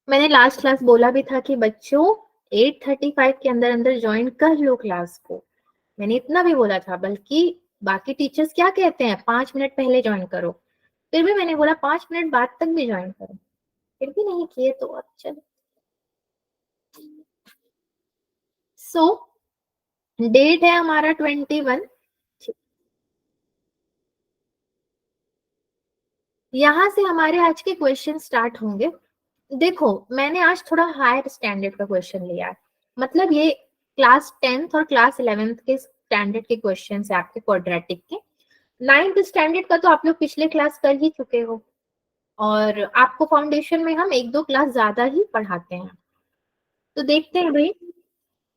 मैंने last class बोला भी था कि बच्चों 8:35 के अंदर अंदर ज्वाइन कर लो क्लास को। मैंने इतना भी बोला था, बल्कि बाकी टीचर्स क्या कहते हैं 5 मिनट पहले ज्वाइन करो, फिर भी मैंने बोला 5 मिनट बाद तक भी ज्वाइन करो, फिर भी नहीं किए तो अब चलो। सो डेट है हमारा 21। यहाँ से हमारे आज के क्वेश्चन स्टार्ट होंगे। देखो मैंने आज थोड़ा हायर स्टैंडर्ड का क्वेश्चन लिया है, मतलब ये क्लास 10th और क्लास 11th के स्टैंडर्ड के क्वेश्चन है आपके क्वाड्रेटिक के। 9th स्टैंडर्ड का तो आप लोग पिछले क्लास कर ही चुके हो, और आपको फाउंडेशन में हम एक दो क्लास ज्यादा ही पढ़ाते हैं। तो देखते हैं भाई,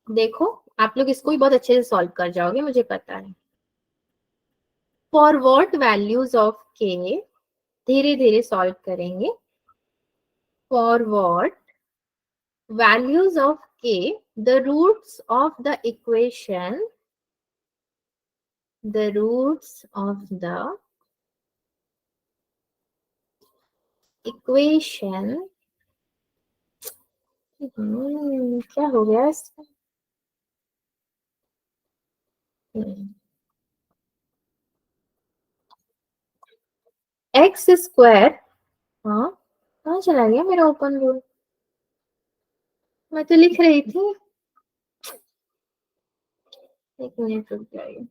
देखो आप लोग इसको भी बहुत अच्छे से सॉल्व कर जाओगे, मुझे पता है। फॉर व्हाट वैल्यूज ऑफ के, धीरे धीरे सॉल्व करेंगे। For what values of k, the roots of the equation, the roots of the equation, क्या हो गया इसका? एक्स स्क्वायर, हाँ कहाँ चला गया मेरा ओपन रूल? मैं तो लिख रही थी, एक मिनट रुक जाइए।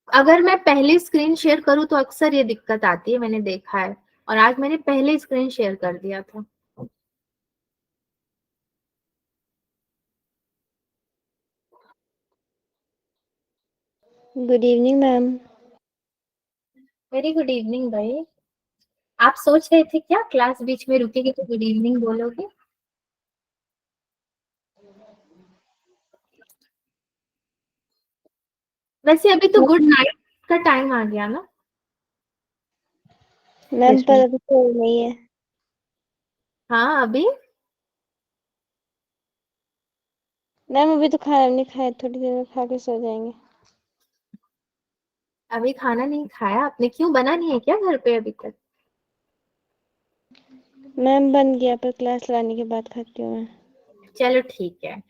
अगर मैं पहले स्क्रीन शेयर करूं तो अक्सर ये दिक्कत आती है, मैंने देखा है, और आज मैंने पहले स्क्रीन शेयर कर दिया था। Good evening ma'am. Very good evening भाई। आप सोच रहे थे क्या क्लास बीच में रुकेगी तो गुड इवनिंग बोलोगे? वैसे अभी तो गुड नाइट का टाइम आ गया ना। मैम पर अभी तो नहीं है। हाँ अभी मैम अभी तो खाना नहीं खाया, थोड़ी देर में खा के सो जाएंगे। अभी खाना नहीं खाया आपने? क्यों, बना नहीं है क्या घर पे अभी तक? मैम बन गया, पर क्लास लाने के बाद खाती हूँ मैं। चलो ठीक है।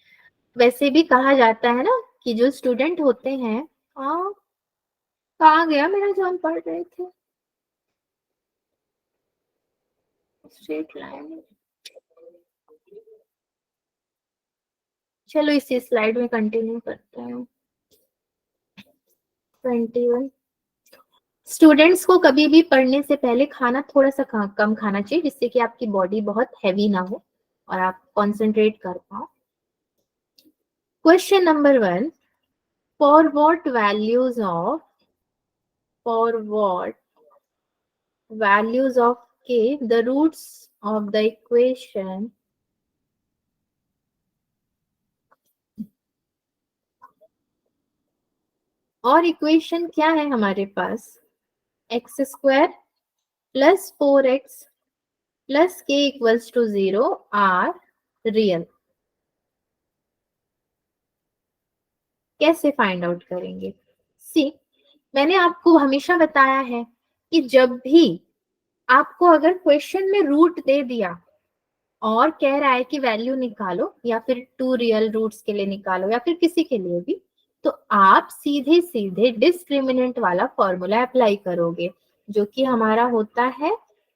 वैसे भी कहा जाता है ना कि जो स्टूडेंट होते हैं, हाँ कहाँ गया मेरा जो हम पढ़ रहे थे, स्ट्रेट लाइन। चलो इसी स्लाइड में कंटिन्यू करते हैं। 21। स्टूडेंट्स को कभी भी पढ़ने से पहले खाना थोड़ा सा कम खाना चाहिए, जिससे कि आपकी बॉडी बहुत हैवी ना हो और आप कंसंट्रेट कर पाओ। Question number 1, for what values of k, the roots of the equation और इक्वेशन क्या है हमारे पास? X square plus 4x plus k equals to 0 are real. कैसे फाइंड आउट करेंगे? सी, मैंने आपको हमेशा बताया है कि जब भी आपको अगर क्वेश्चन में रूट दे दिया और कह रहा है कि वैल्यू निकालो, या फिर 2 रियल रूट्स के लिए निकालो, या फिर किसी के लिए भी, तो आप सीधे सीधे डिस्क्रिमिनेंट वाला फॉर्मूला अप्लाई करोगे, जो कि हमारा होता है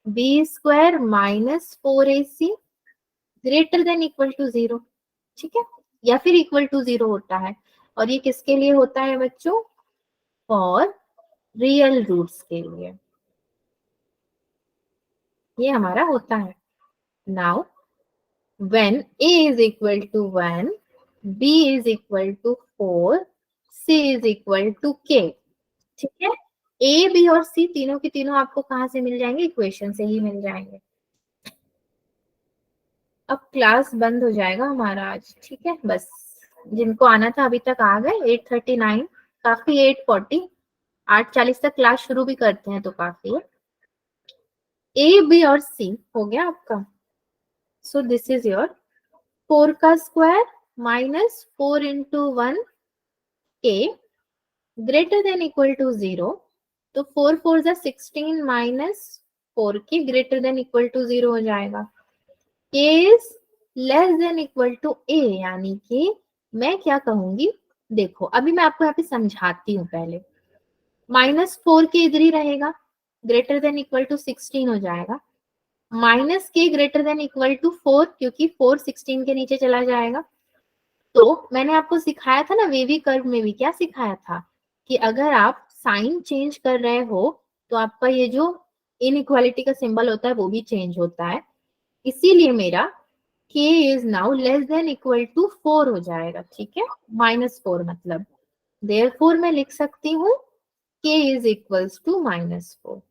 B square minus 4ac greater than equal to 0। ठीक है, या फिर इक्वल टू 0 होता है, और ये किसके लिए होता है बच्चों? फॉर रियल रूट्स के लिए ये हमारा होता है। Now when a is equal to 1, b is equal to 4, c is equal to k। ठीक है, a b और c तीनों की तीनों आपको कहां से मिल जाएंगे? इक्वेशन से ही मिल जाएंगे। अब क्लास बंद हो जाएगा हमारा आज, ठीक है, बस जिनको आना था अभी तक आ गए। 8:39 काफी, 8:40 8:40 तक क्लास शुरू भी करते हैं तो काफी है। ए बी और सी हो गया आपका। सो दिस इज योर 4 का स्क्वायर माइनस 4 इंटू 1 के ग्रेटर देन इक्वल टू 0। तो 4 4 जा 16 minus 4k greater than equal to 0 हो जाएगा। k is less than equal to a, यानी कि मैं क्या कहूंगी, देखो अभी मैं आपको यहाँ पे समझाती हूँ पहले। -4k इधर ही रहेगा, ग्रेटर देन इक्वल टू 16 हो जाएगा। -k greater than equal to 4, क्योंकि 4 16 के नीचे चला जाएगा। तो मैंने आपको सिखाया था ना वेवी कर्व में भी, क्या सिखाया था कि अगर आप साइन चेंज कर रहे हो तो आपका ये जो इनइक्वालिटी का सिंबल होता है वो भी चेंज होता है। इसीलिए मेरा k is now less than equal to 4 हो जाएगा, ठीक है, -4 मतलब। देयरफॉर मैं लिख सकती हूँ k is equals to -4।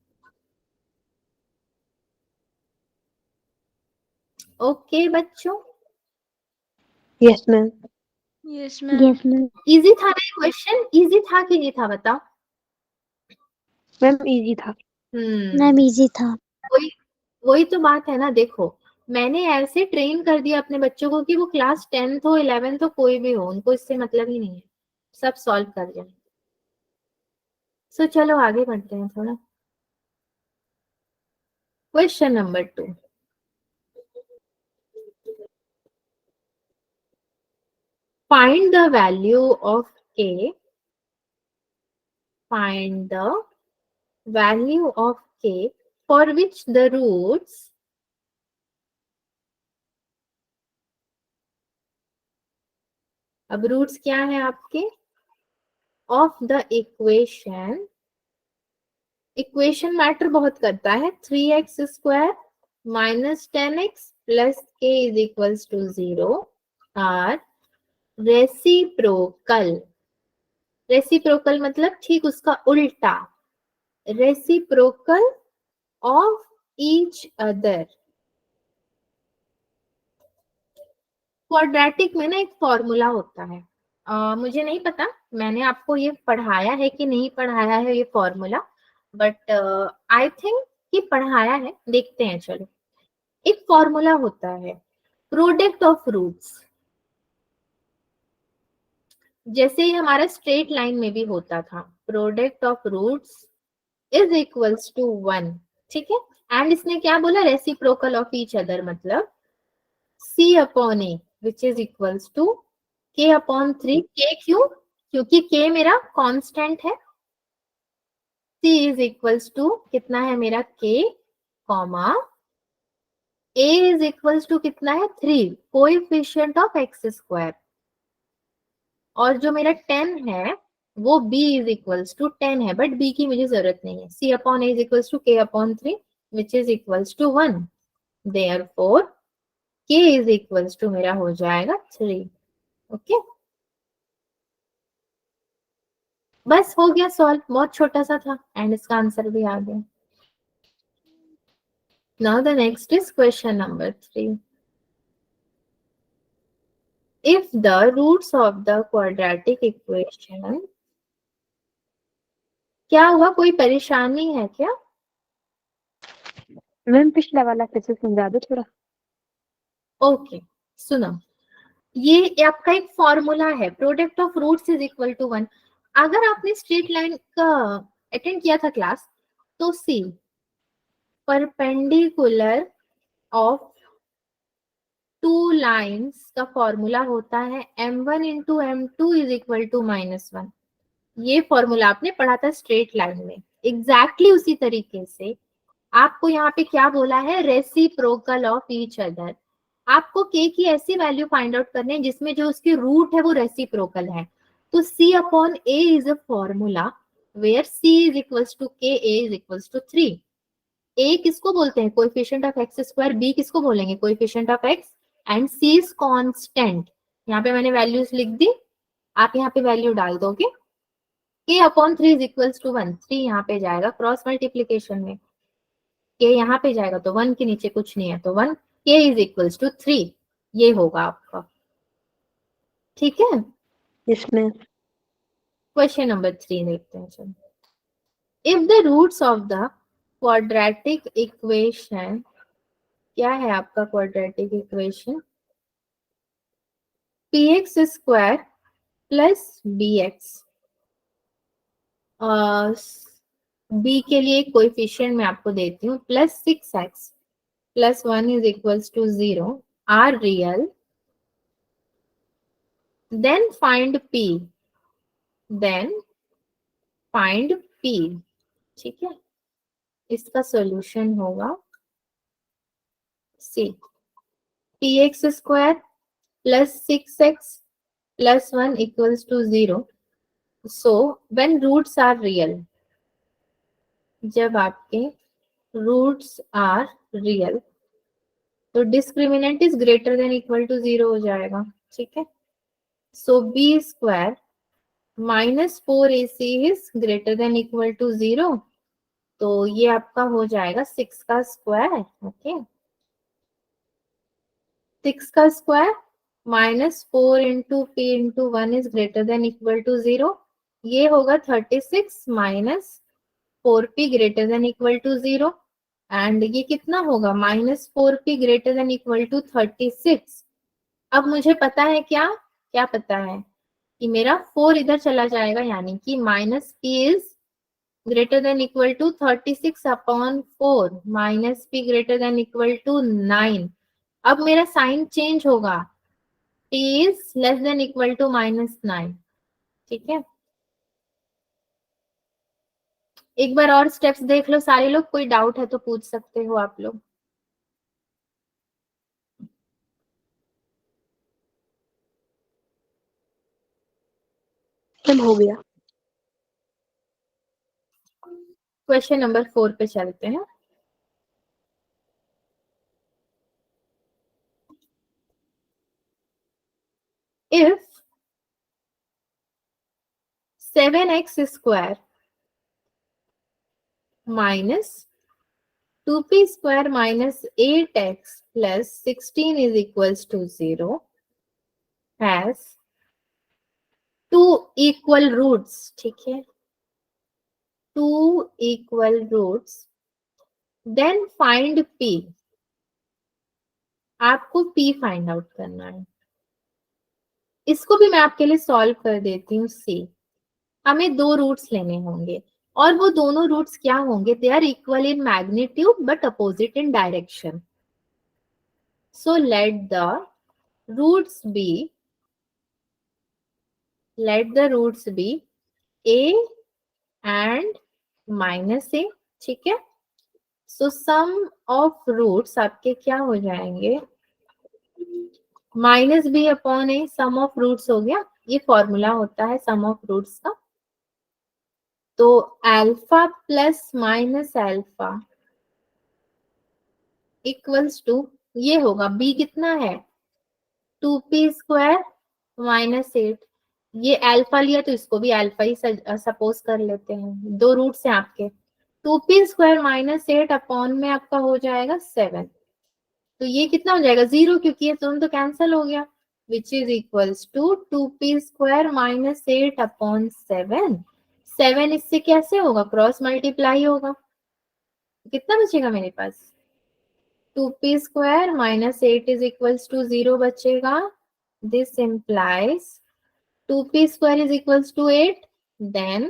Okay बच्चों, yes ma'am. Yes ma'am. Yes ma'am. Easy था ना क्वेश्चन? इजी था कि नहीं था बताओ? मैम इजी था। मैम इजी था। वही वही तो बात है ना। देखो मैंने ऐसे ट्रेन कर दिया अपने बच्चों को कि वो क्लास 10th हो 11th हो कोई भी हो, उनको इससे मतलब ही नहीं है, सब सॉल्व कर जाए। सो चलो आगे बढ़ते हैं थोड़ा। Question number 2, find the value of k, find the value of k for which the roots अब रूट्स क्या है आपके of the equation, equation matter बहुत करता है, 3x square minus 10x plus k is equals to 0 are reciprocal. Reciprocal मतलब ठीक उसका उल्टा, reciprocal of each other. Quadratic में ना एक फॉर्मूला होता है, मुझे नहीं पता मैंने आपको ये पढ़ाया है कि नहीं पढ़ाया है ये फॉर्मूला, बट आई थिंक कि पढ़ाया है, देखते हैं चलो। एक फॉर्मूला होता है प्रोडक्ट ऑफ रूट्स, जैसे ही हमारा स्ट्रेट लाइन में भी होता था, product of roots is equals to 1, ठीक है। एंड इसने क्या बोला, रेसिप्रोकल ऑफ ईच अदर, मतलब c upon a which is equals to k upon 3। k क्यों? क्योंकि k मेरा कांस्टेंट है। c इज इक्वल्स टू कितना है मेरा k, comma a is equals to कितना है 3, कोएफिशिएंट ऑफ x स्क्वायर। और जो मेरा 10 है वो b इज इक्वल्स टू 10 है, बट b की मुझे जरूरत नहीं है। c upon a is equals to k upon 3 which is equals to 1। Therefore k is equals to मेरा हो जाएगा 3। ओके बस हो गया सॉल्व, बहुत छोटा सा था एंड इसका आंसर भी आ गया। Now the next is question number 3। If the roots of the quadratic equation, क्या हुआ, कोई परेशानी है क्या? मैम पिछला वाला फिर से समझा दो थोड़ा। ओके सुनो, ये आपका एक फॉर्मूला है, product of roots is equal to 1। अगर आपने स्ट्रेट लाइन का अटेंड किया था क्लास, तो see perpendicular of two lines का फॉर्मूला होता है m1 into m2 is equal to -1। ये फॉर्मूला आपने पढ़ा था स्ट्रेट लाइन में, एग्जैक्टली उसी तरीके से आपको यहाँ पे क्या बोला है, रेसिप्रोकल ऑफ ईच अदर। आपको k की ऐसी वैल्यू फाइंड आउट करनी है जिसमें जो उसकी रूट है वो रेसिप्रोकल है। तो c upon a is a formula where c is equals to k, a is equals to 3। a किसको बोलते हैं, coefficient of X square, b किसको बोलेंगे, coefficient of x, and c is constant. यहाँ पे मैंने वैल्यूज लिख दी, आप यहाँ पे वैल्यू डाल दोगे। k upon 3 is equals to 1, 3 यहाँ पे जाएगा क्रॉस मल्टीप्लीकेशन में, k यहाँ पे जाएगा तो 1 के नीचे कुछ नहीं है तो 1, k इज इक्वल्स टू 3, ये होगा आपका, ठीक है। Yes ma'am. क्वेश्चन नंबर 3 देखते हैं चलो। If the roots of the quadratic equation, क्या है आपका quadratic equation, px square plus bx b के लिए कोएफिशिएंट मैं आपको देती हूँ, +6x + 1 is equals to 0 are real, then find p, then find p। ठीक है, इसका सॉल्यूशन होगा see, px square + 6x + 1 equals to 0। So when roots are real, जब आपके रूट्स आर रियल तो discriminant is greater than equal to 0 हो जाएगा। ठीक है, so b square -4ac is greater than equal to 0, तो ये आपका हो जाएगा 6 का स्क्वायर। ओके, 6 का square -4 into p into 1 is greater than equal to 0, ये होगा 36 -4p greater than equal to 0, and ये कितना होगा -4p greater than equal to 36। अब मुझे पता है क्या क्या पता है कि मेरा 4 इधर चला जाएगा, यानी कि -p is greater than equal to 36 upon 4 -p greater than equal to 9। अब मेरा साइन चेंज होगा, p is less than equal to -9। ठीक है, एक बार और स्टेप्स देख लो सारे लोग, कोई डाउट है तो पूछ सकते हो आप लोग। हो गया। क्वेश्चन नंबर 4 पे चलते हैं। If 7x square minus 2p square -8x + 16 is equals to 0 has 2 equal roots. ठीक है, 2 equal roots, then find p। आपको p फाइंड आउट करना है। इसको भी मैं आपके लिए सॉल्व कर देती हूँ। सी, हमें 2 रूट्स लेने होंगे और वो दोनों रूट्स क्या होंगे, they are equal in magnitude but opposite in direction. So let the roots be, let the roots be a and -a। ठीक है, सो सम ऑफ रूट्स आपके क्या हो जाएंगे, -b upon a, sum of roots हो गया, ये फॉर्मूला होता है सम ऑफ रूट्स का। तो alpha plus minus alpha equals to, ये होगा b कितना है 2p स्क्वायर -8, ये अल्फा लिया तो इसको भी अल्फा ही सपोज कर लेते हैं, 2 रूट्स हैं आपके। 2p स्क्वायर -8 अपॉन में आपका हो जाएगा 7, तो ये कितना हो जाएगा 0, क्योंकि ये दोनों तो कैंसिल हो गया, which is equals to 2p square -8 upon 7। 7 इससे कैसे होगा, क्रॉस मल्टीप्लाई होगा, कितना बचेगा मेरे पास 2p square -8 is equals to 0 बचेगा। This implies 2p square is equals to 8, then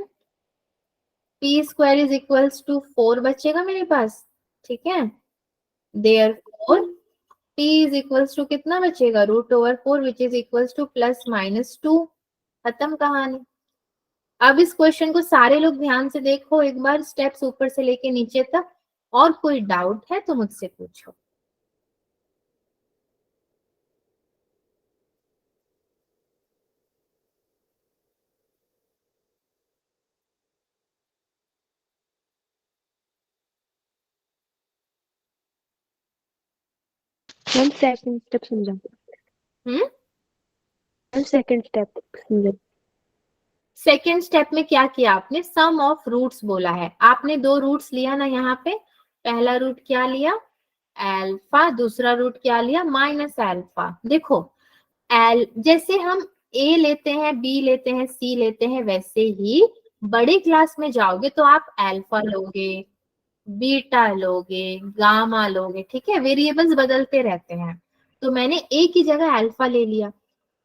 p square is equals to 4 बचेगा मेरे पास। ठीक है, therefore p is equals to कितना बचेगा √4 विच इज इक्वल्स टू +-2। खत्म कहानी। अब इस क्वेश्चन को सारे लोग ध्यान से देखो एक बार, स्टेप्स ऊपर से लेके नीचे तक, और कोई डाउट है तो मुझसे पूछो। मैम सेकंड स्टेप समझा। मैम सेकंड स्टेप समझा। सेकेंड स्टेप में क्या किया आपने, सम ऑफ रूट्स बोला है, आपने 2 रूट्स लिया ना यहाँ पे, पहला रूट क्या लिया अल्फा, दूसरा रूट क्या लिया माइनस अल्फा। देखो जैसे हम a लेते हैं, b लेते हैं, c लेते हैं, वैसे ही बड़े क्लास में जाओगे तो आप अल्फा लोगे, बीटा लोगे, गामा लोगे। ठीक है, वेरिएबल्स बदलते रहते हैं, तो मैंने a की जगह अल्फा ले लिया।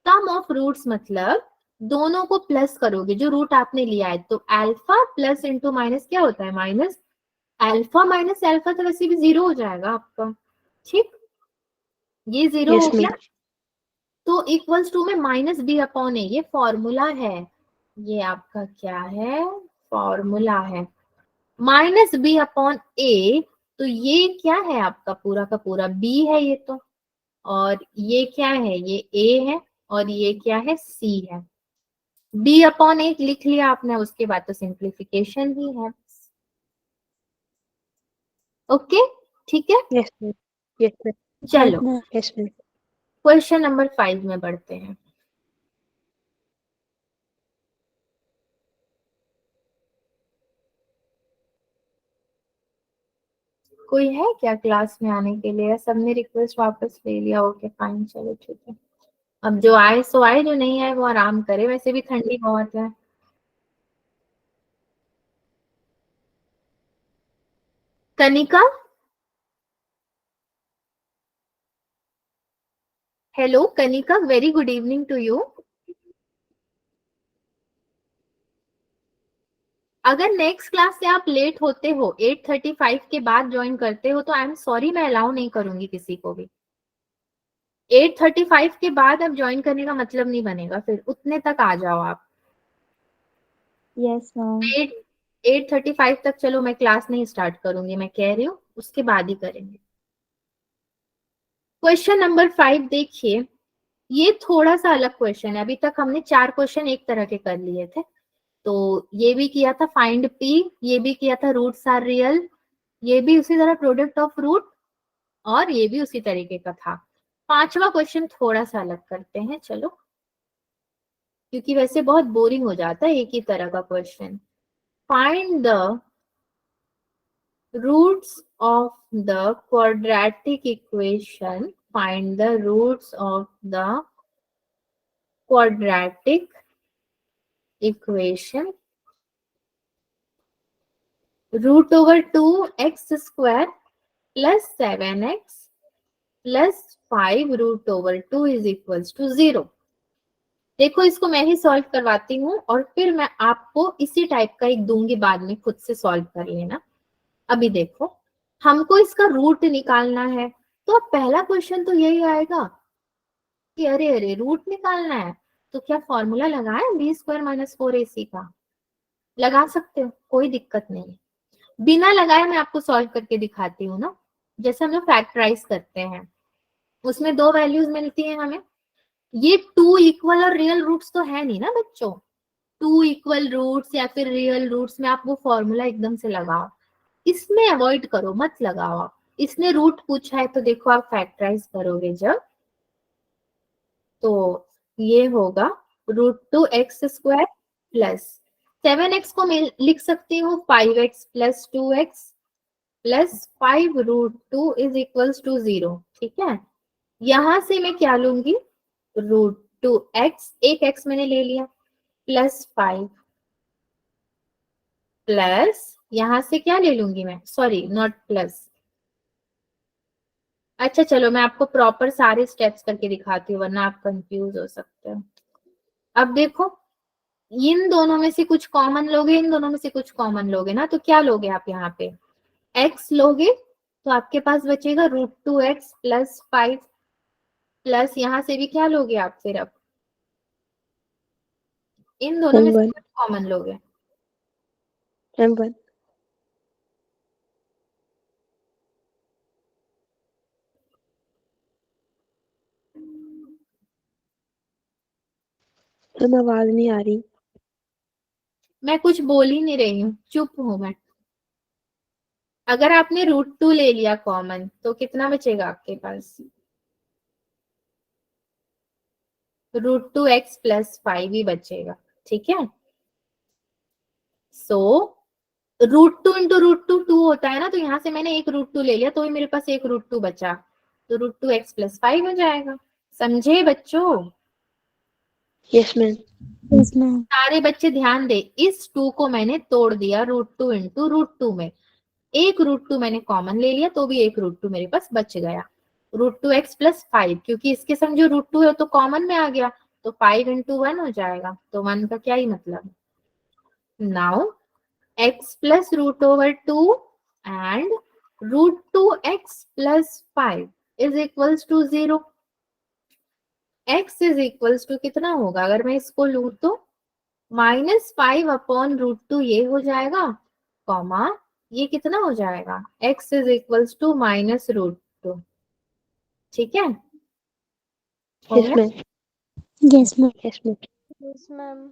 सम ऑफ रूट्स मतलब दोनों को प्लस करोगे जो रूट आपने लिया है, तो अल्फा प्लस इंटू माइनस क्या होता है, माइनस। अल्फा माइनस अल्फा तो वैसे भी 0 हो जाएगा आपका, ठीक, ये 0 हो यस गया। मैम। तो इक्वल्स टू में माइनस बी अपॉन ए, ये फॉर्मूला है, ये आपका क्या है, फॉर्मूला है, माइनस बी अपॉन ए। तो ये क्या है आपका, पूरा का पूरा बी है ये तो, और ये क्या है, ये ए है, और ये क्या है, सी है। बी अपॉन ए लिख लिया आपने, उसके बाद तो सिंप्लीफिकेशन ही है। ओके, ठीक है, यस मैम। Yes ma'am. चलो यस मैम। क्वेश्चन नंबर 5 में बढ़ते हैं। कोई है क्या क्लास में आने के लिए, सबने रिक्वेस्ट वापस ले लिया, ओके फाइन, चलो ठीक है। अब जो आए सो आए, जो नहीं आए वो आराम करे, वैसे भी ठंडी बहुत है। Kanika, hello Kanika, very good evening to you. अगर नेक्स्ट क्लास से आप लेट होते हो, 8:35 के बाद ज्वाइन करते हो, तो आई एम सॉरी, मैं अलाउ नहीं करूंगी किसी को भी। 8:35 के बाद अब ज्वाइन करने का मतलब नहीं बनेगा, फिर उतने तक आ जाओ आप। Yes ma'am. 8:35 तक चलो मैं क्लास नहीं स्टार्ट करूंगी, मैं कह रही हूँ उसके बाद ही करेंगे। क्वेश्चन नंबर 5 देखिए, ये थोड़ा सा अलग क्वेश्चन है। अभी तक हमने 4 क्वेश्चन एक तरह के कर लिए थे, तो ये भी किया था फाइंड पी, ये भी किया था रूट्स आर रियल, ये भी उसी तरह प्रोडक्ट ऑफ रूट, और ये भी उसी तरीके का था। 5वां क्वेश्चन थोड़ा सा अलग करते हैं चलो, क्योंकि वैसे बहुत बोरिंग हो जाता है एक ही तरह का question. Find the roots of the quadratic equation, find the roots of the quadratic equation root over 2x² plus 7x plus 5 root over 2 is equals to 0। देखो इसको मैं ही सॉल्व करवाती हूँ, और फिर मैं आपको इसी टाइप का एक दूंगी, बाद में खुद से सॉल्व कर लेना। अभी देखो, हमको इसका रूट निकालना है, तो अब पहला क्वेश्चन तो यही आएगा कि अरे अरे रूट निकालना है, तो क्या फॉर्मूला लगाएं b² माइनस 4ac का, लगा सकते हो, कोई दिक्कत नहीं है। बिना लगाए मैं आपको सॉल्व करके दिखाती हूँ ना, जैसे हम लोग फैक्टराइज करते हैं, उसमें 2 वैल्यूज मिलती हैं हमें। ये 2 इक्वल और रियल रूट्स तो है नहीं ना बच्चों, 2 इक्वल रूट्स या फिर रियल रूट्स में आप वो फॉर्मूला एकदम से लगाओ, इसमें अवॉइड करो, मत लगाओ आप। इसने रूट पूछा है तो देखो आप फैक्टराइज करोगे जब, तो ये होगा √2x² प्लस 7x को मैं लिख सकती हूँ 5x plus 2x plus 5 √2 is equals to 0, ठीक है। यहां से मैं क्या लूंगी, √2x, एक x मैंने ले लिया, प्लस 5 प्लस, यहां से क्या ले लूंगी मैं, सॉरी नॉट प्लस, अच्छा चलो मैं आपको प्रॉपर सारे स्टेप्स करके दिखाती हूँ, वरना आप कंफ्यूज हो सकते हो। अब देखो, इन दोनों में से कुछ कॉमन लोगे, इन दोनों में से कुछ कॉमन लोगे ना, तो क्या लोगे आप यहाँ पे, x लोगे, तो आपके पास बचेगा √2x प्लस 5 प्लस, यहाँ से भी क्या लोगे आप फिर, अब इन दोनों में से M1। कुछ कॉमन लोगे, M1। हम आवाज नहीं आ रही। मैं कुछ बोल ही नहीं रही हूँ, चुप हूं मैं। अगर आपने √2 ले लिया कॉमन, तो कितना बचेगा आपके पास, √2x प्लस 5 ही बचेगा, ठीक है। सो √2 इंटू √2 2 होता है ना, तो यहाँ से मैंने एक √2 ले लिया, तो ही मेरे पास एक √2 बचा, तो √2x प्लस 5 हो जाएगा। समझे बच्चों, यस मैम। Yes ma'am. सारे बच्चे ध्यान दे, इस 2 को मैंने तोड़ दिया √2 इंटू √2 में, एक √2 मैंने कॉमन ले लिया, तो भी एक √2 मेरे पास बच गया, √2x प्लस 5, क्योंकि इसके संग जो √2 है तो कॉमन में आ गया, तो 5 इंटू 1 हो जाएगा, तो 1 का क्या ही मतलब। Now x plus root over 2 and root 2x plus 5 is equals to 0। x is equals to कितना होगा, अगर मैं इसको लूं तो -5/√2 ये हो जाएगा, कॉमा ये कितना हो जाएगा, x इज इक्वल्स टू -√2। ठीक है, हो यस गया। Ma'am. Yes ma'am. Yes ma'am. Yes ma'am.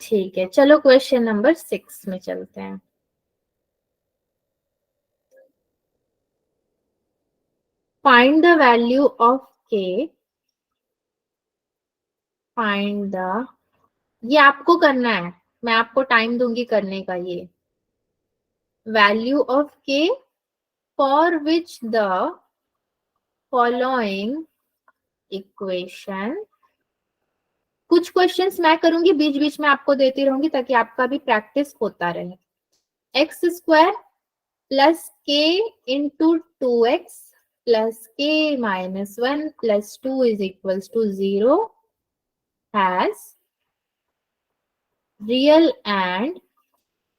ठीक है, चलो क्वेश्चन नंबर 6 में चलते हैं। Find the value of k, find the, ये आपको करना है, मैं आपको टाइम दूंगी करने का। ये value of k for which the following equation, कुछ क्वेश्चंस मैं करूंगी, बीच बीच में आपको देती रहूंगी ताकि आपका भी प्रैक्टिस होता रहे। X square plus k into 2x plus k minus 1 plus 2 is equals to 0 has real and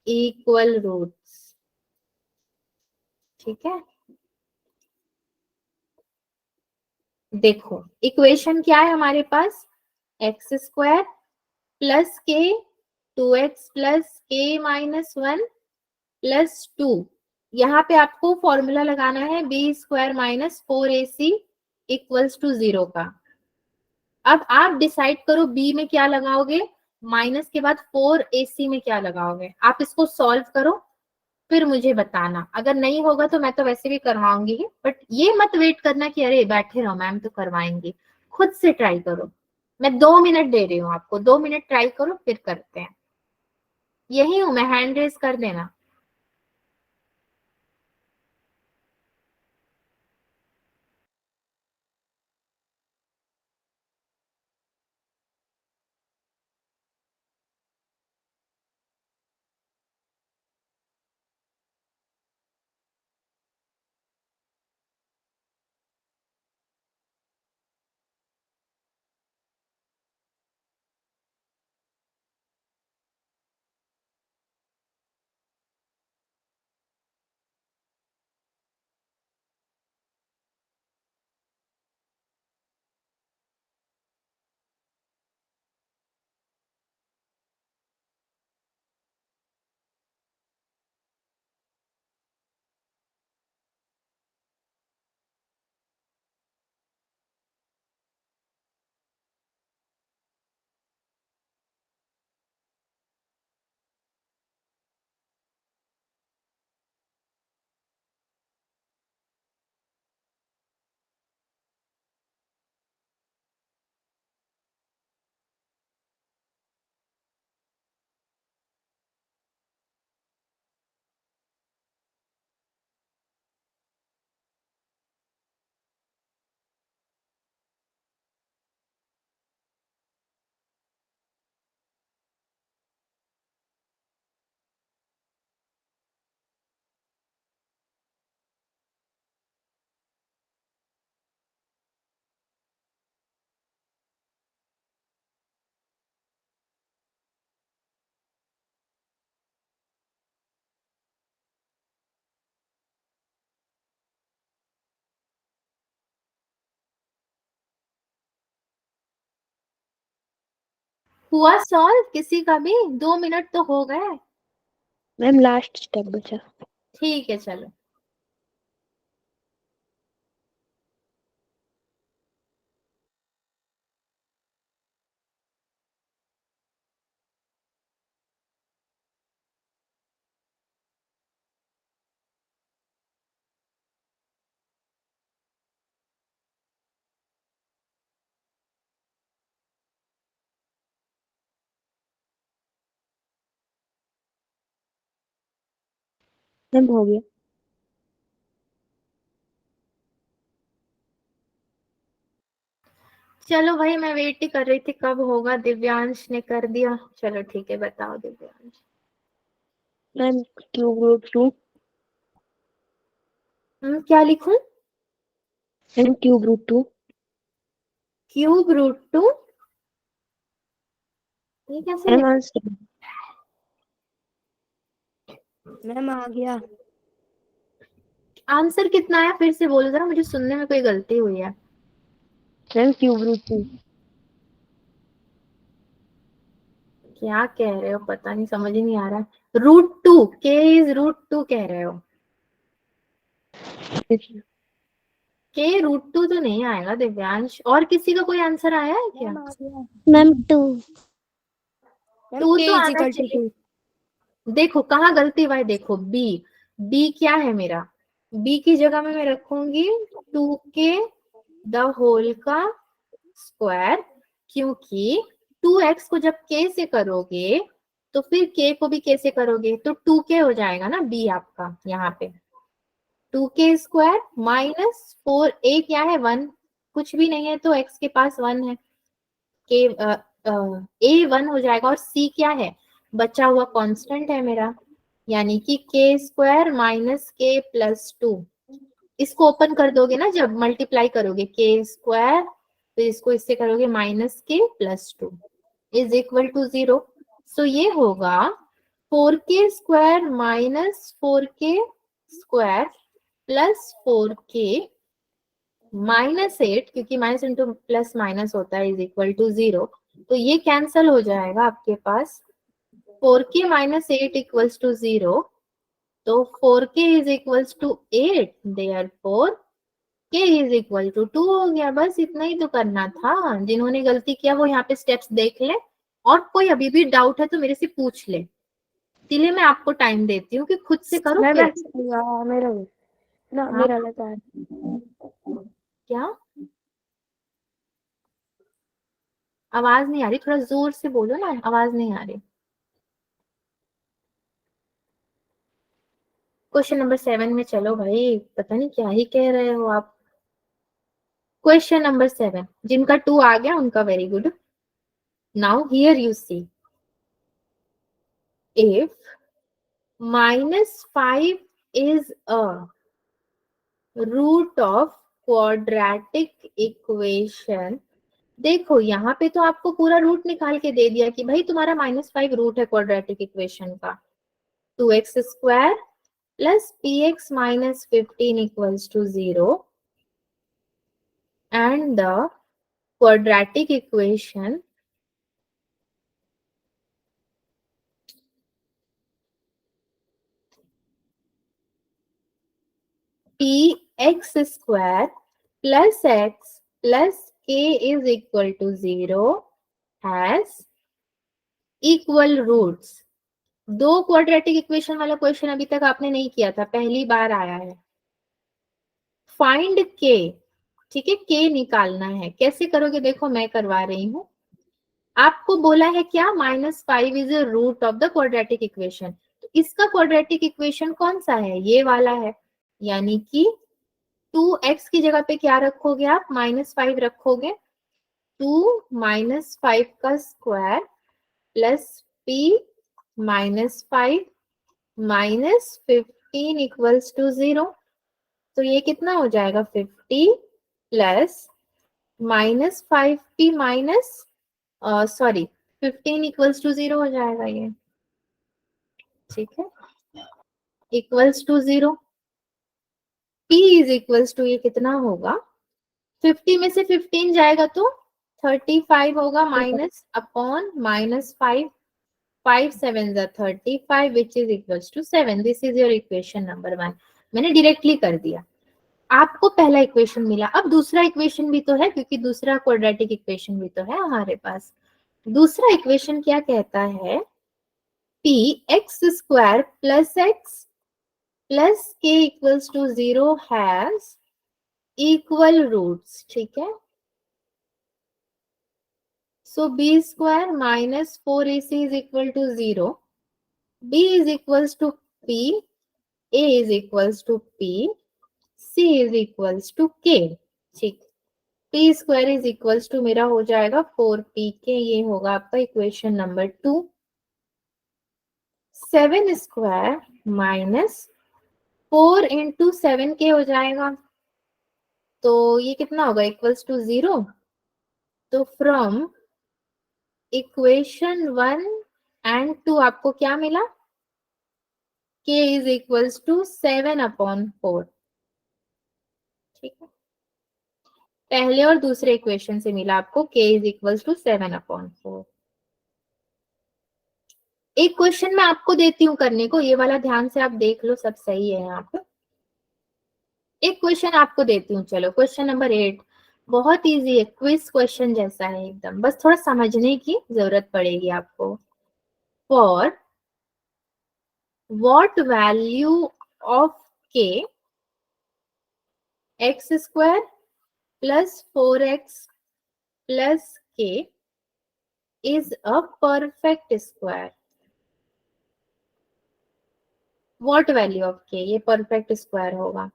equal roots. ठीक है, देखो इक्वेशन क्या है हमारे पास, एक्स स्क्वायर प्लस के 2x plus k minus 1 plus 2, यहाँ पे आपको फॉर्मूला लगाना है B square minus 4ac equals to 0 का। अब आप डिसाइड करो बी में क्या लगाओगे, माइनस के बाद 4ac में क्या लगाओगे। आप इसको सॉल्व करो फिर मुझे बताना, अगर नहीं होगा तो मैं तो वैसे भी करवाऊंगी ही, बट ये मत वेट करना कि अरे बैठे रहो मैम तो करवाएंगी, खुद से ट्राई करो। मैं 2 मिनट दे रही हूँ आपको, 2 मिनट ट्राई करो फिर करते हैं। यही हूं मैं, हैंड रेस कर देना। हुआ सॉल्व किसी का भी, 2 मिनट तो हो गए। मैम लास्ट स्टेप बचा। ठीक है चलो। मैम हो गया। चलो भाई मैं वेट ही कर रही थी कब होगा, दिव्यांश ने कर दिया। चलो ठीक है, बताओ दिव्यांश। Ma'am cube root 2। क्या लिखूं, ma'am cube root 2। Cube root 2 ये कैसे मैम आ गया। आंसर कितना है फिर से बोलो जरा, मुझे सुनने में कोई गलती हुई है। Ma'am cube root 2। क्या कह रहे हो पता नहीं, समझ ही नहीं आ रहा है। √2, के इज √2 कह रहे हो। के √2 तो नहीं आएगा दिव्यांश। और किसी का कोई आंसर आया है क्या? मैम 2। 2 तो आना चाहिए। देखो कहाँ गलती हुआ है, देखो बी। बी क्या है मेरा? बी की जगह में मैं रखूंगी 2k द होल का स्क्वायर, क्योंकि 2x को जब k से करोगे तो फिर k को भी k से करोगे तो 2k हो जाएगा ना बी आपका यहाँ पे। 2k² माइनस 4a क्या है 1, कुछ भी नहीं है तो x के पास 1 है। के a 1 हो जाएगा और c क्या है, बचा हुआ कांस्टेंट है मेरा, यानी कि k² माइनस k प्लस 2। इसको ओपन कर दोगे ना जब मल्टीप्लाई करोगे k² तो इसको इससे करोगे minus k plus 2 is equal to 0। सो ये होगा 4k² minus 4k² plus 4k minus 8, क्योंकि माइनस इंटू प्लस माइनस होता है, इज इक्वल टू 0। तो ये कैंसल हो जाएगा आपके पास। 4k माइनस 8 इक्वल्स टू 0, तो 4k is equals to 8, therefore k is equal to 2 हो गया। बस इतना ही तो करना था। जिन्होंने गलती किया वो यहाँ पे स्टेप्स देख ले, और कोई अभी भी डाउट है तो मेरे से पूछ ले। इसलिए मैं आपको टाइम देती हूँ कि खुद से करो मैम फिर। मेरा ना हाँ मेरा लगा है। क्या आवाज नहीं आ रही, थोड़ा जोर से बोलो ना, आवाज नहीं आ रही। क्वेश्चन नंबर 7 में चलो भाई, पता नहीं क्या ही कह रहे हो आप। क्वेश्चन नंबर 7, जिनका 2 आ गया उनका very good. Now here you see, if -5 is a root of quadratic equation। देखो यहाँ पे तो आपको पूरा रूट निकाल के दे दिया कि भाई तुम्हारा -5 रूट है क्वाड्रेटिक इक्वेशन का। 2x² plus px minus 15 equals to 0 and the quadratic equation px² plus x plus k is equal to 0 has equal roots। दो क्वाड्रेटिक इक्वेशन वाला क्वेश्चन अभी तक आपने नहीं किया था, पहली बार आया है। फाइंड के, ठीक है, के निकालना है। कैसे करोगे देखो मैं करवा रही हूँ। आपको बोला है क्या, -5 is a root of the quadratic equation. तो इसका क्वाड्रेटिक इक्वेशन कौन सा है, ये वाला है। यानी कि 2x की जगह पे क्या रखोगे आप, -5 रखोगे। 2 -5 का square plus p -5 minus 15 equals to 0। तो ये कितना हो जाएगा, 50 plus -5p minus sorry 15 equals to 0 हो जाएगा ये, ठीक है, equals to 0। p is equals to, ये कितना होगा, 50 में से 15 जाएगा तो 35 होगा, minus upon -5, 5 7 35 which is equals to 7। This is your equation number 1। मैंने डायरेक्टली कर दिया। आपको पहला इक्वेशन मिला, अब दूसरा इक्वेशन भी तो है, क्योंकि दूसरा क्वाड्रेटिक इक्वेशन भी तो है हमारे पास। दूसरा इक्वेशन क्या कहता है, px² plus x plus k equals to 0 has equal roots, ठीक है। So b² minus 4ac is equal to 0, b is equals to p, a is equals to p, c is equals to k, ठीक। p² is equals to मेरा हो जाएगा 4pk, ये होगा आपका equation number 2। 7² minus 4 into 7k हो जाएगा, तो ये कितना होगा, इक्वल्स टू 0। तो फ्रॉम इक्वेशन 1 एंड 2 आपको क्या मिला? k is equals to 7/4। ठीक है, पहले और दूसरे इक्वेशन से मिला आपको k इज इक्वल्स टू 7/4। एक क्वेश्चन मैं आपको देती हूँ करने को, ये वाला ध्यान से आप देख लो, सब सही है यहाँ पे। एक क्वेश्चन आपको देती हूँ, चलो क्वेश्चन नंबर 8। बहुत इजी है, क्विज क्वेश्चन जैसा है एकदम, बस थोड़ा समझने की जरूरत पड़ेगी आपको। For what value of k x square plus 4x plus k is a perfect square. What value of k, ये परफेक्ट स्क्वायर होगा।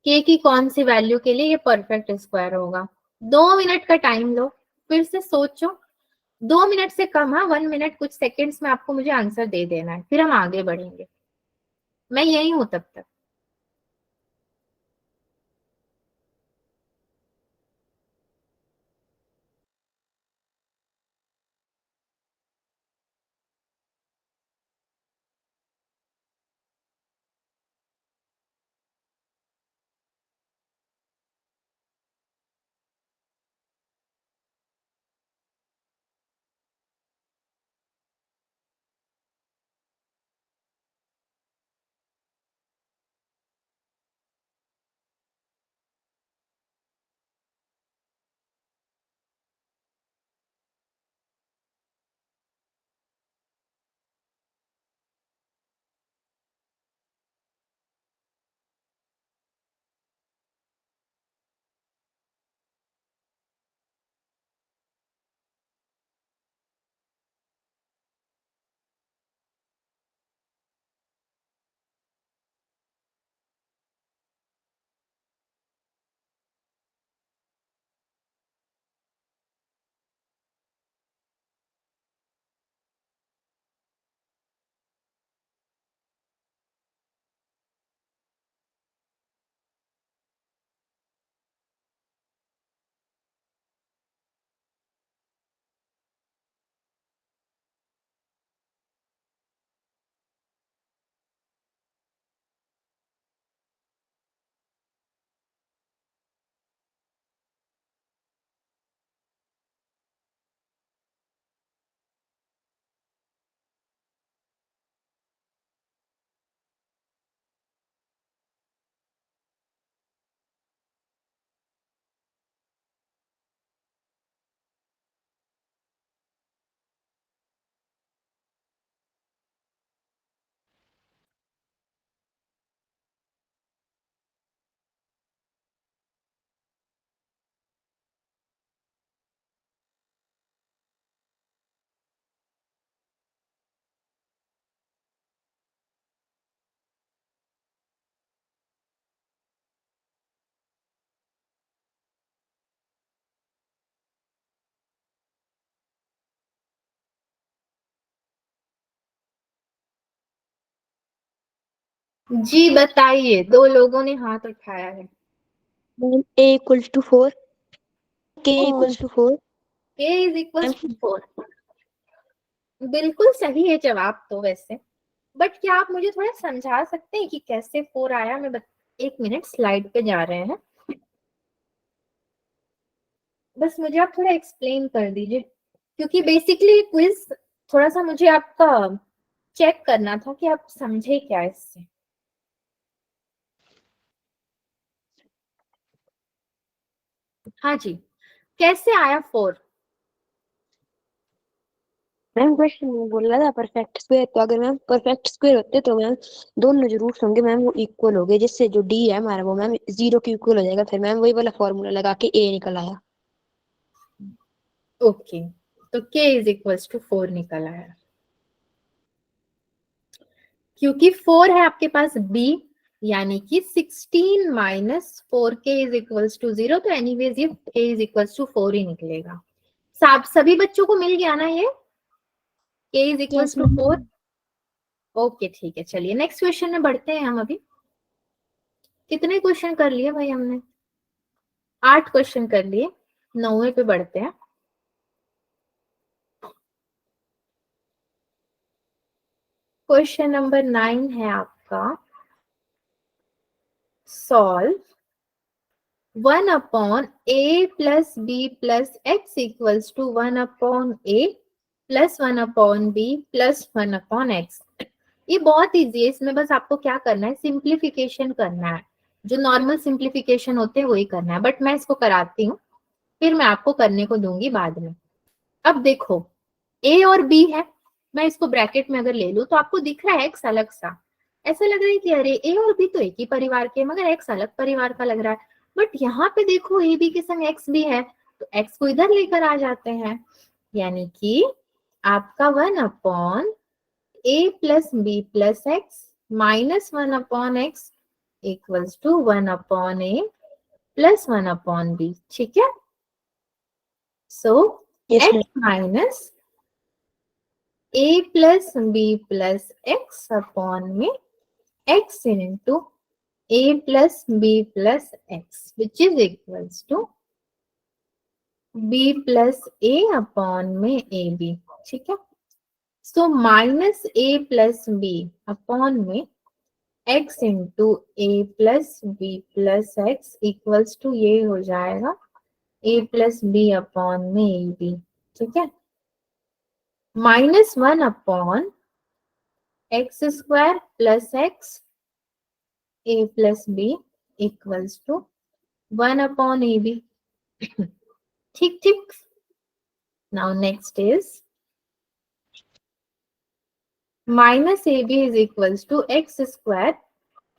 k की कौन सी वैल्यू के लिए ये परफेक्ट स्क्वायर होगा? 2 मिनट का टाइम लो, फिर से सोचो। 2 मिनट से कम, हाँ 1 मिनट कुछ सेकेंड्स में आपको मुझे आंसर दे देना है, फिर हम आगे बढ़ेंगे। मैं यही हूं तब तक। जी बताइए, दो लोगों ने हाथ उठाया है। A equals to 4, K equals to 4. k is equal to 4, बिल्कुल सही है जवाब तो वैसे। बट क्या आप मुझे थोड़ा समझा सकते हैं कि कैसे 4 आया? एक मिनट, स्लाइड पे जा रहे हैं, बस मुझे आप थोड़ा एक्सप्लेन कर दीजिए, क्योंकि बेसिकली क्विज थोड़ा सा मुझे आपका चेक करना था कि आप समझे क्या इससे। हाँ जी, कैसे आया 4? मैम क्वेश्चन में बोल रहा था परफेक्ट स्क्वायर, तो अगर मैम परफेक्ट स्क्वायर होते तो मैम दोनों जो रूट्स होंगे मैम वो इक्वल हो गए, जिससे जो डी है हमारा वो मैम 0 के इक्वल हो जाएगा। फिर मैम वही वाला फॉर्मूला लगा के ए निकल आया। ओके, तो k इज इक्वल टू 4 निकल आया, क्योंकि 4 है आपके पास b, यानी कि 16 minus 4k is equal to 0, तो एनीवेज ये k इज इक्वल टू 4 ही निकलेगा। सभी बच्चों को मिल गया ना ये k is equal yes to ma'am. 4? Okay ठीक है, चलिए नेक्स्ट क्वेश्चन में बढ़ते हैं हम। अभी कितने क्वेश्चन कर लिए भाई हमने? 8 क्वेश्चन कर लिए, 9वें पे बढ़ते हैं। क्वेश्चन नंबर 9 है आपका, solve 1 upon a plus b plus x equals to 1 upon a plus 1 upon b plus 1 upon x। ये बहुत इजी है, इसमें बस आपको क्या करना है, सिंप्लीफिकेशन करना है। जो नॉर्मल सिंप्लीफिकेशन होते हैं वही करना है, बट मैं इसको कराती हूँ, फिर मैं आपको करने को दूंगी बाद में। अब देखो a और b है, मैं इसको ब्रैकेट में अगर ले लूं तो आपको दिख रहा है x अलग सा, ऐसा लग रहा है कि अरे a और b तो एक ही परिवार के, मगर x अलग परिवार का लग रहा है। बट यहाँ पे देखो a b के संग x भी है, तो x को इधर लेकर आ जाते हैं, यानी कि आपका 1 upon a plus b plus x minus 1 upon x equals to 1 upon a plus 1 upon b। ठीक है, so yes x ma'am. Minus a plus b plus x upon में x into a plus b plus x which is equals to b plus a upon में ab। ठीक है, सो माइनस a plus b upon में x into a plus b plus x equals to ये हो जाएगा a plus b अपॉन में ab। ठीक है, -1 upon x square plus x a plus b equals to 1 upon ab। ठीक ठीक, now next is minus ab is equals to x square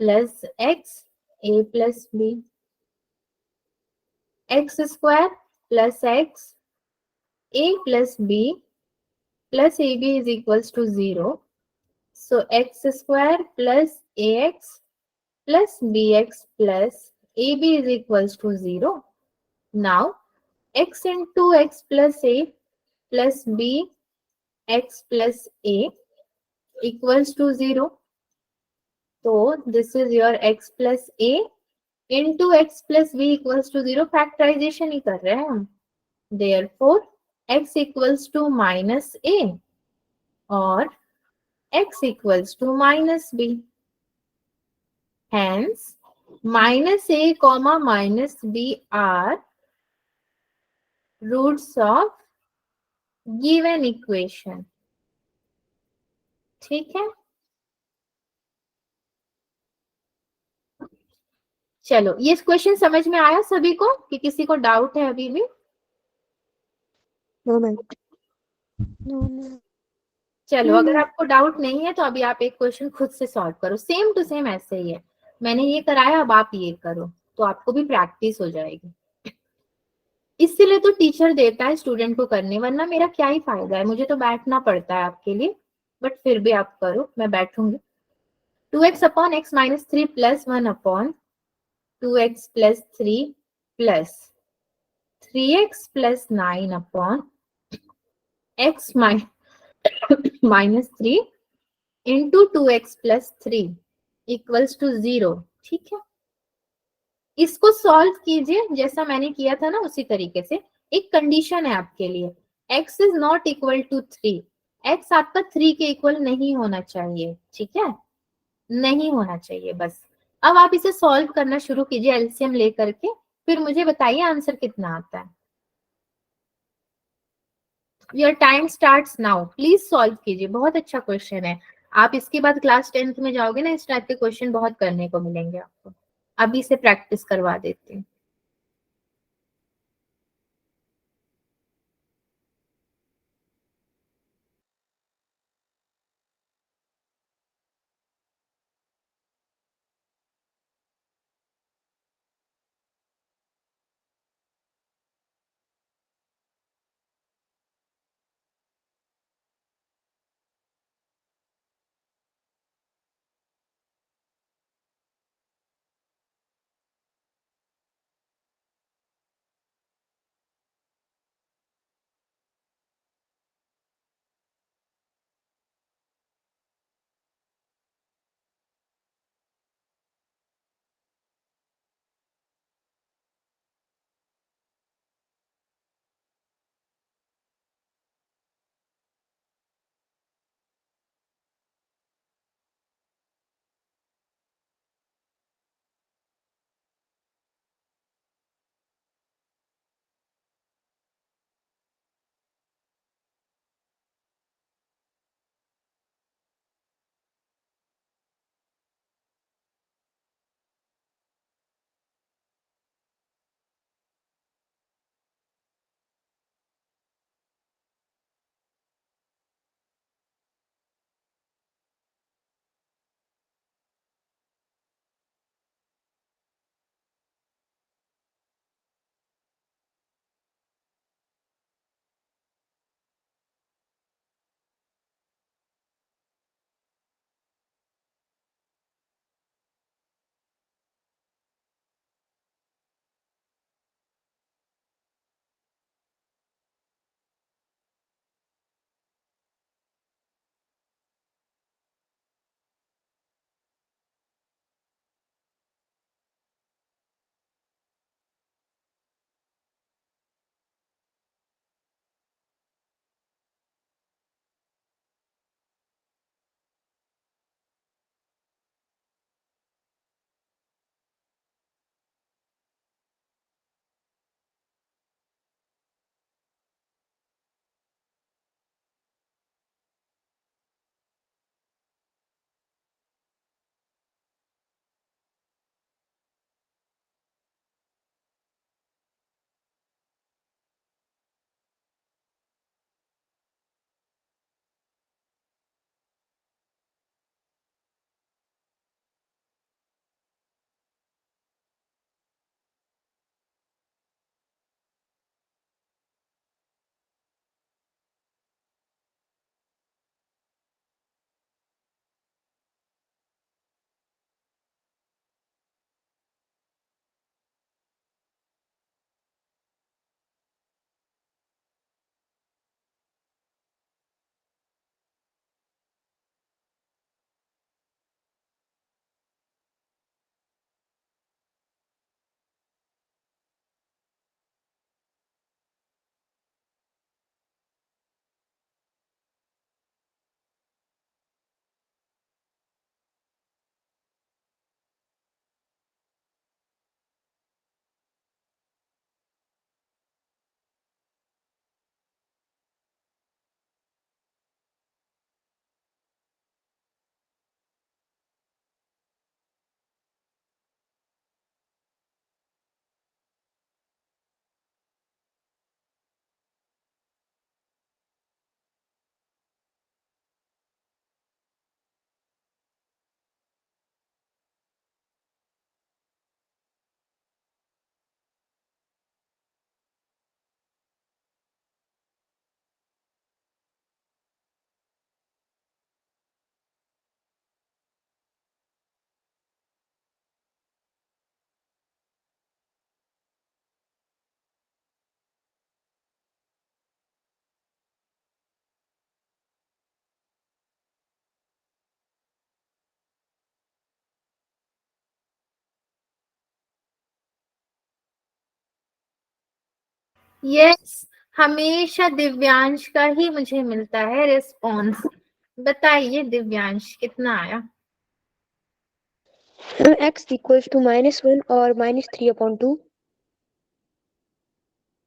plus x a plus b, x square plus x a plus b plus ab is equals to 0, so x square plus ax plus bx plus ab is equals to 0। now x into x plus a plus b x plus a equals to 0, so this is your x plus a into x plus b equals to 0, factorisation ही कर रहे हैं हम, therefore x equals to minus a और x equals to minus b, hence minus a comma minus b are roots of given equation। ठीक है, चलो ये question समझ में आया सभी को कि किसी को डाउट है अभी भी? No ma'am. No, no. चलो अगर आपको डाउट नहीं है तो अभी आप एक क्वेश्चन खुद से सॉल्व करो, सेम टू सेम ऐसे ही है, मैंने ये कराया अब आप ये करो, तो आपको भी प्रैक्टिस हो जाएगी। इसीलिए तो टीचर देता है स्टूडेंट को करने, वरना मेरा क्या ही फायदा है, मुझे तो बैठना पड़ता है आपके लिए, बट फिर भी आप करो, मैं बैठूंगी। 2x upon x minus 3 plus 1 upon 2x plus 3 plus 3x plus 9 upon x minus 3 into 2x plus 3 equals to 0। ठीक है, इसको सॉल्व कीजिए जैसा मैंने किया था ना उसी तरीके से। एक कंडीशन है आपके लिए, x is not equal to 3, x आपका 3 के इक्वल नहीं होना चाहिए। ठीक है, नहीं होना चाहिए बस। अब आप इसे सॉल्व करना शुरू कीजिए एलसीएम लेकर के, फिर मुझे बताइए आंसर कितना आता है। Your time starts now, please solve कीजिए, बहुत अच्छा क्वेश्चन है। आप इसके बाद क्लास 10th में जाओगे ना, इस टाइप के क्वेश्चन बहुत करने को मिलेंगे आपको, अभी से प्रैक्टिस करवा देती हूँ। यस, हमेशा दिव्यांश का ही मुझे मिलता है रिस्पॉन्स। बताइए दिव्यांश कितना आया? x इक्वल्स टू -1 और -3/2।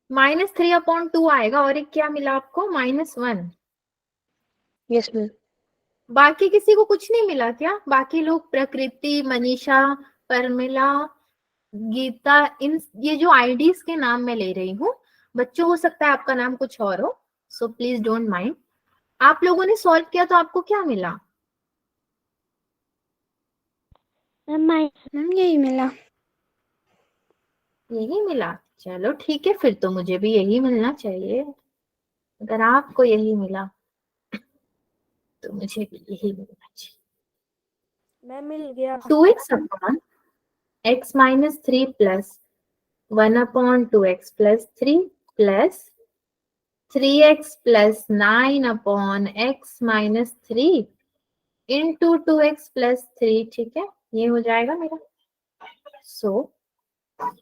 -3/2 आएगा और एक क्या मिला आपको? -1। Yes ma'am. बाकी किसी को कुछ नहीं मिला क्या? बाकी लोग प्रकृति, मनीषा, परमिला, गीता, इन ये जो आईडीज के नाम मैं ले रही हूँ, बच्चों हो सकता है आपका नाम कुछ और हो, सो प्लीज डोंट माइंड। आप लोगों ने सॉल्व किया तो आपको क्या मिला? मैम यही मिला। यही मिला? चलो ठीक है, फिर तो मुझे भी यही मिलना चाहिए। अगर आपको यही मिला तो मुझे भी यही मिलना चाहिए। मैम मिल गया। 2x upon x minus 3 plus 1/2x plus 3 plus 3x plus 9 x minus 3 into 2x plus 3। ठीक है, ये हो जाएगा मेरा। सो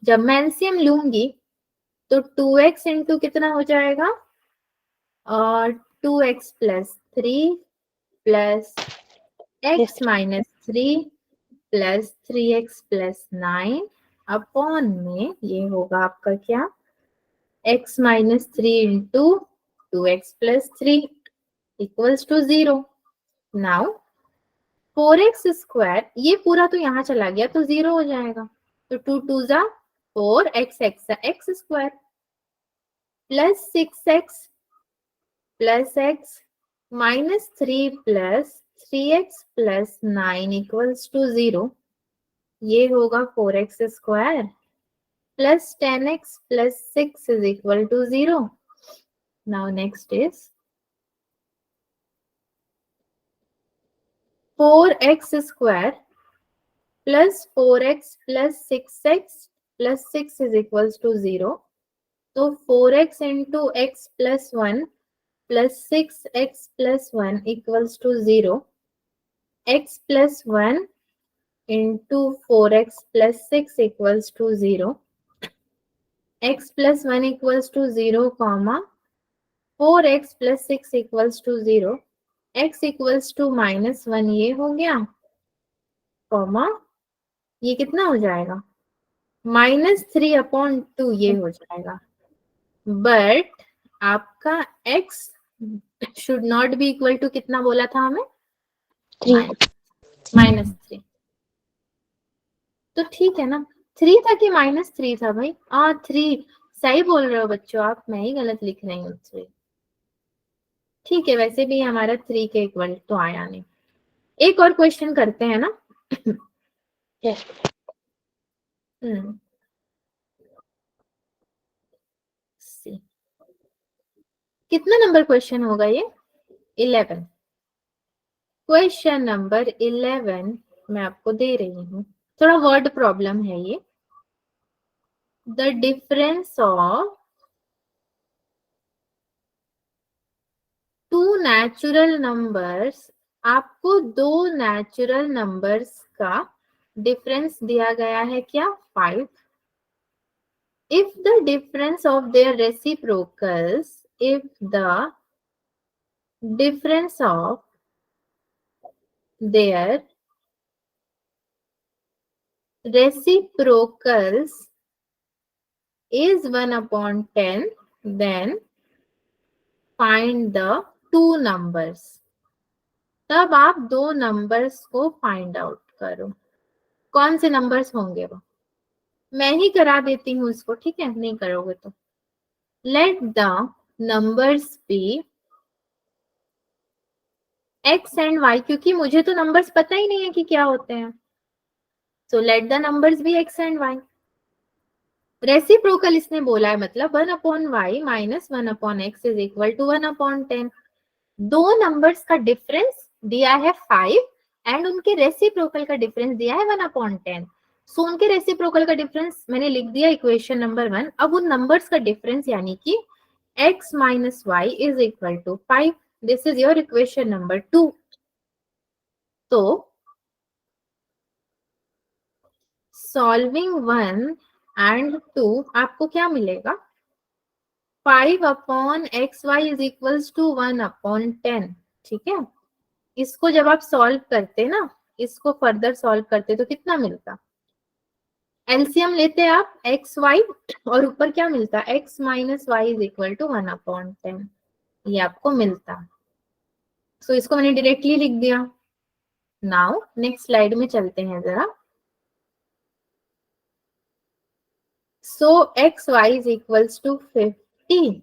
जब मैं एलसीएम लूंगी तो 2x इंटू कितना हो जाएगा? और 2x plus 3 plus x minus 3 plus 3x plus 9 upon में ये होगा आपका क्या? x minus 3 into 2x plus 3 equals to 0। Now 4x square, ये पूरा तो यहाँ चला गया तो 0 हो जाएगा। तो 2 2 जा 4, x square plus 6x plus x minus 3 plus 3x plus 9 equals to 0। ये होगा 4x square plus 10x plus 6 is equal to 0। Now next is 4x square plus 4x plus 6x plus 6 is equals to 0। तो 4x into x plus 1 plus 6x plus 1 equals to 0। x plus 1 into 4x plus 6 equals to 0। x plus 1 equals to 0 comma 4x plus 6 equals to 0। x equals to -1 ये हो गया, comma ये कितना हो जाएगा? -3/2 ये हो जाएगा। बट आपका x should not be equal to कितना बोला था हमें? 3। -3। तो ठीक है ना, 3 था कि -3 था भाई? 3। सही बोल रहे हो बच्चों आप, मैं ही गलत लिख रही हूँ। 3 ठीक है, वैसे भी हमारा 3 के इक्वल तो आया नहीं। एक और क्वेश्चन करते हैं ना। यस। See. कितना नंबर क्वेश्चन होगा ये? 11। क्वेश्चन नंबर 11 मैं आपको दे रही हूँ, थोड़ा वर्ड प्रॉब्लम है ये। The difference of two natural numbers, आपको दो नेचुरल नंबर्स का डिफरेंस दिया गया है क्या? 5। if the difference of their reciprocals, if the difference of their reciprocals is 1/10, then find the two numbers। तब आप दो नंबर्स को फाइंड आउट करो। कौन से नंबर्स होंगे वो? मैं ही करा देती हूँ इसको, ठीक है? नहीं करोगे तो let the numbers be x and y, क्योंकि मुझे तो नंबर्स पता ही नहीं है कि क्या होते हैं। So let the numbers be x and y। Reciprocal इसने बोला है, मतलब 1/y minus 1/x is equal to 1/10। दो नंबर्स का डिफरेंस दिया है 5 एंड उनके रेसिप्रोकल का डिफरेंस दिया है 1/10। सो उनके रेसिप्रोकल का डिफरेंस मैंने लिख दिया इक्वेशन नंबर 1। अब उन नंबर्स का डिफरेंस यानी कि x minus y is equal to 5। This is your equation number 2। तो सॉल्विंग 1 एंड 2 आपको क्या मिलेगा? 5/xy is equals to 1/10। ठीक है, इसको जब आप सॉल्व करते ना, इसको फर्दर सॉल्व करते तो कितना मिलता? एलसीएम लेते आप एक्स वाई और ऊपर क्या मिलता? x minus y is equal to 1/10, ये आपको मिलता। सो इसको मैंने डायरेक्टली लिख दिया। नाउ नेक्स्ट स्लाइड में चलते हैं जरा। So x y is equals to 50,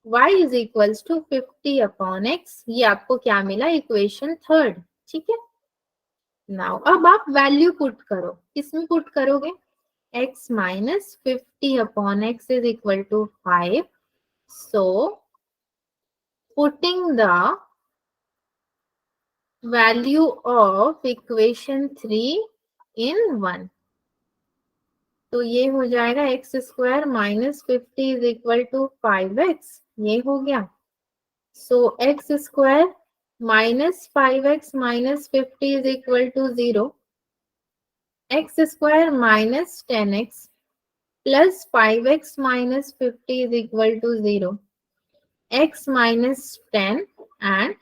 y is equals to 50/x, ये आपको क्या मिला? Equation third. ठीक है, नाउ अब आप वैल्यू पुट करो। किसमें पुट करोगे? x minus 50/x is equal to 5। So putting the value of equation 3 in 1, तो ये हो जाएगा x square minus 50 is equal to 5x, ये हो गया। So x square minus 5x minus 50 is equal to 0, x square minus 10x plus 5x minus 50 is equal to 0, x minus 10 and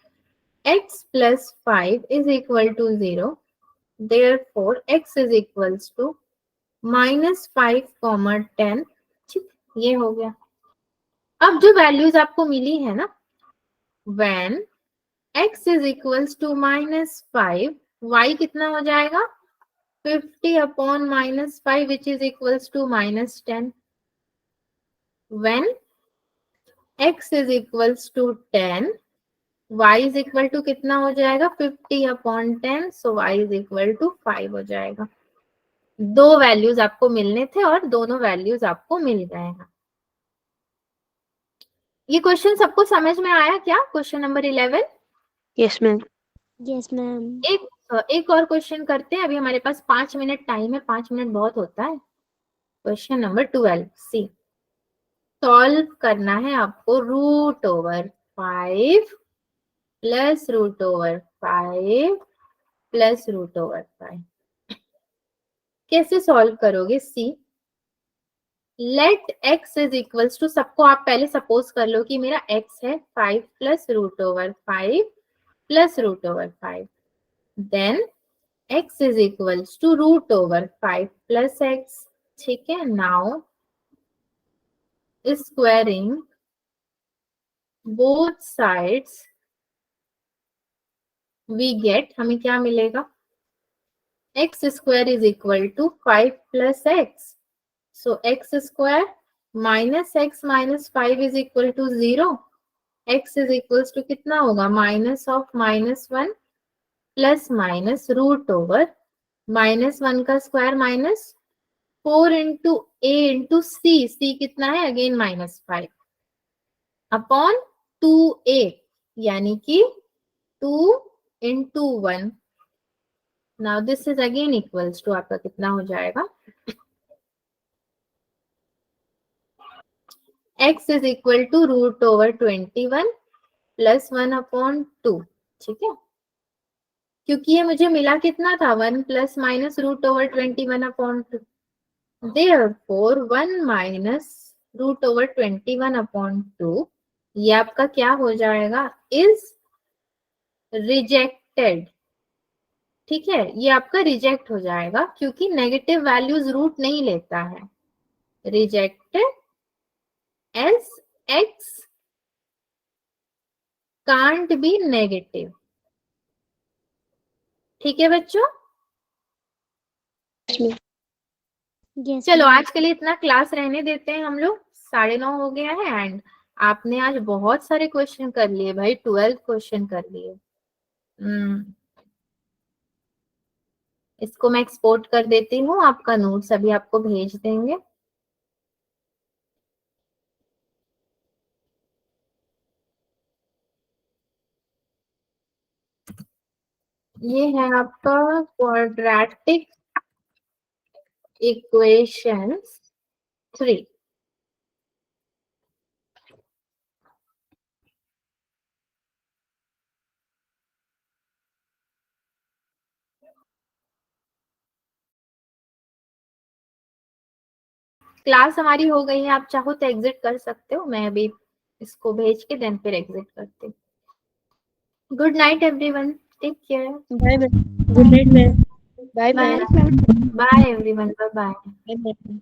x plus 5 is equal to 0. Therefore, x is equals to minus 5 comma 10. ठीक, ये हो गया। अब जो values आपको मिली है ना, when x is equals to minus 5, y कितना हो जाएगा? 50 upon minus 5 which is equals to minus 10. When x is equals to 10, y is equal to कितना हो जाएगा? 50/10, so y is equal to 5 हो जाएगा। दो वैल्यूज आपको मिलने थे और दोनों वैल्यूज आपको मिल गए हैं। ये क्वेश्चन सबको समझ में आया क्या? Question number 11। Yes ma'am. Yes ma'am. एक और क्वेश्चन करते हैं, अभी हमारे पास 5 मिनट टाइम है, 5 मिनट बहुत होता है। क्वेश्चन नंबर 12 सी, सॉल्व करना है आपको √5 प्लस √5 प्लस √5। कैसे सॉल्व करोगे? See, let x is equals to, सबको आप पहले सपोज कर लो कि मेरा x है 5 plus √5 plus √5, then x is equals to √5 plus x। ठीक है, now squaring both sides we get, हमें क्या मिलेगा? x square is equal to 5 plus x, so x square minus x minus 5 is equal to 0, x is equals to कितना होगा? Minus of -1 plus minus √, -1 का square minus 4 into a into c कितना है? Again -5 upon 2a, यानी कि 2 into 1। Now this is again equals to, आपका कितना हो जाएगा? x is equal to √21 plus 1/2। ठीक है, क्योंकि ये मुझे मिला कितना था? 1 प्लस माइनस √21/2, देयरफॉर 1 माइनस √21/2, ये आपका क्या हो जाएगा? Is rejected. ठीक है, ये आपका रिजेक्ट हो जाएगा क्योंकि नेगेटिव वैल्यूज रूट नहीं लेता है। Rejected S x can't be negative. ठीक है बच्चों, यस चलो मैम। आज के लिए इतना क्लास रहने देते हैं हम लोग, 9:30 हो गया है एंड आपने आज बहुत सारे क्वेश्चन कर लिए भाई, 12 क्वेश्चन कर लिए। इसको मैं एक्सपोर्ट कर देती हूँ, आपका नोट्स अभी आपको भेज देंगे। ये है आपका क्वाड्रेटिक इक्वेशंस 3। क्लास हमारी हो गई है, आप चाहो तो एग्जिट कर सकते हो, मैं अभी इसको भेज के देन फिर एग्जिट करती हूँ। Good night everyone, take care, bye ma'am, good night ma'am, bye bye ma'am, bye everyone, bye bye. Bye ma'am.